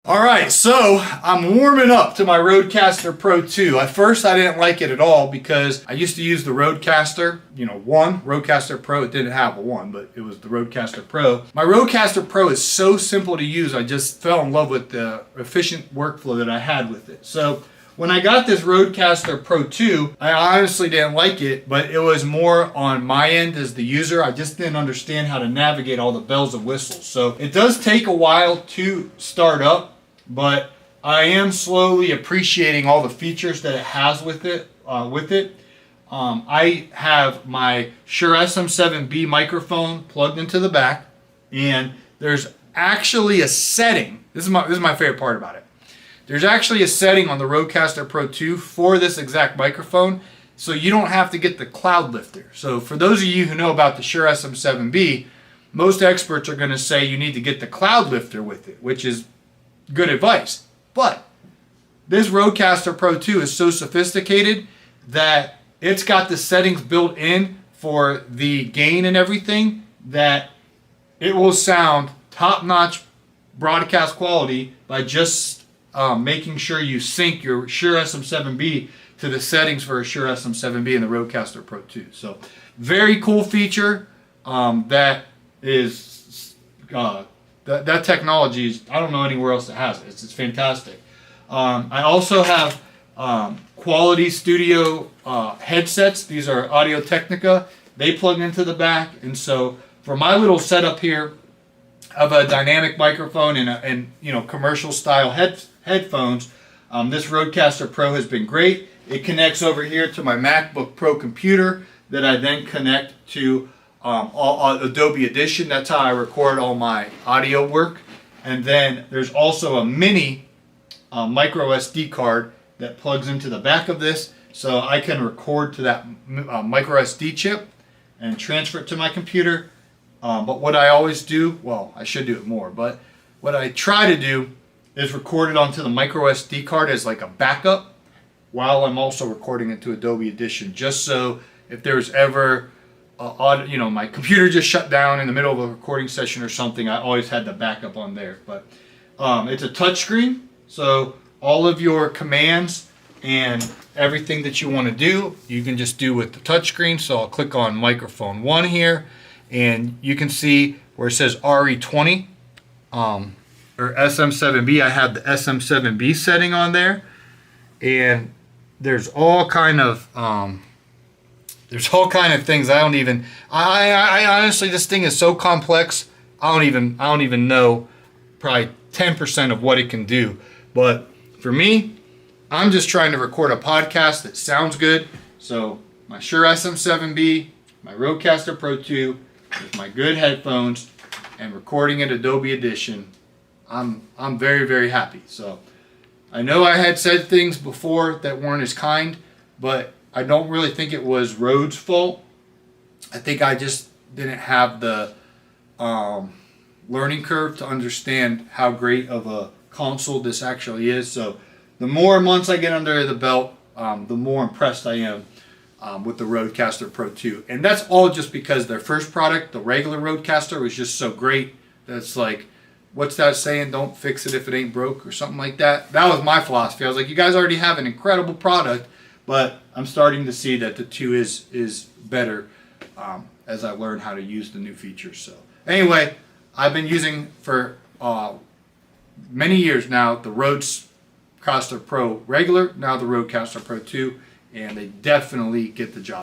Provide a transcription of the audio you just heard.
Alright, so I'm warming up to my RØDECaster Pro 2. At first I didn't like it at all because I used to use the RØDECaster, 1, RØDECaster Pro. It didn't have a 1, but it was the RØDECaster Pro. My RØDECaster Pro is so simple to use, I just fell in love with the efficient workflow that I had with it. So when I got this RØDECaster Pro 2, I honestly didn't like it, but it was more on my end as the user. I just didn't understand how to navigate all the bells and whistles. So it does take a while to start up, but I am slowly appreciating all the features that it has with it. I have my Shure SM7B microphone plugged into the back, and there's actually a setting. This is my favorite part about it. There's actually a setting on the RØDECaster Pro 2 for this exact microphone, so you don't have to get the cloud lifter. So for those of you who know about the Shure SM7B, most experts are going to say you need to get the cloud lifter with it, which is good advice. But this RØDECaster Pro 2 is so sophisticated that it's got the settings built in for the gain and everything that it will sound top-notch broadcast quality by just making sure you sync your Shure SM7B to the settings for a Shure SM7B and the RØDECaster Pro 2. So very cool feature that is that technology is, I don't know anywhere else that has it. It's fantastic. I also have quality studio headsets. These are Audio Technica. They plug into the back, and so for my little setup here of a dynamic microphone and commercial style headphones, this RØDECaster Pro has been great. It connects over here to my MacBook Pro computer that I then connect to Adobe Audition. That's how I record all my audio work. And then there's also a mini micro SD card that plugs into the back of this, so I can record to that micro SD chip and transfer it to my computer. But what I always do, well, I should do it more, but what I try to do is record it onto the micro SD card as like a backup while I'm also recording it to Adobe Audition, just so if there's ever my computer just shut down in the middle of a recording session or something, I always had the backup on there. But it's a touchscreen, so all of your commands and everything that you want to do, you can just do with the touchscreen. So I'll click on microphone 1 here, and you can see where it says RE20 or SM7B. I have the SM7B setting on there, and there's all kind of things I honestly, this thing is so complex. I don't even know probably 10% of what it can do. But for me, I'm just trying to record a podcast that sounds good. So my Shure SM7B, my RØDECaster Pro 2 with my good headphones and recording at Adobe Audition, I'm very, very happy. So I know I had said things before that weren't as kind, but I don't really think it was Rhode's fault. I think I just didn't have the learning curve to understand how great of a console this actually is. So the more months I get under the belt, the more impressed I am with the RØDECaster Pro 2. And that's all just because their first product, the regular RØDECaster, was just so great. That's like, what's that saying? Don't fix it if it ain't broke, or something like that. That was my philosophy. I was like, you guys already have an incredible product, but I'm starting to see that the 2 is better as I learn how to use the new features. So anyway, I've been using for many years now the RØDECaster Pro regular, now the RØDECaster Pro 2, and they definitely get the job.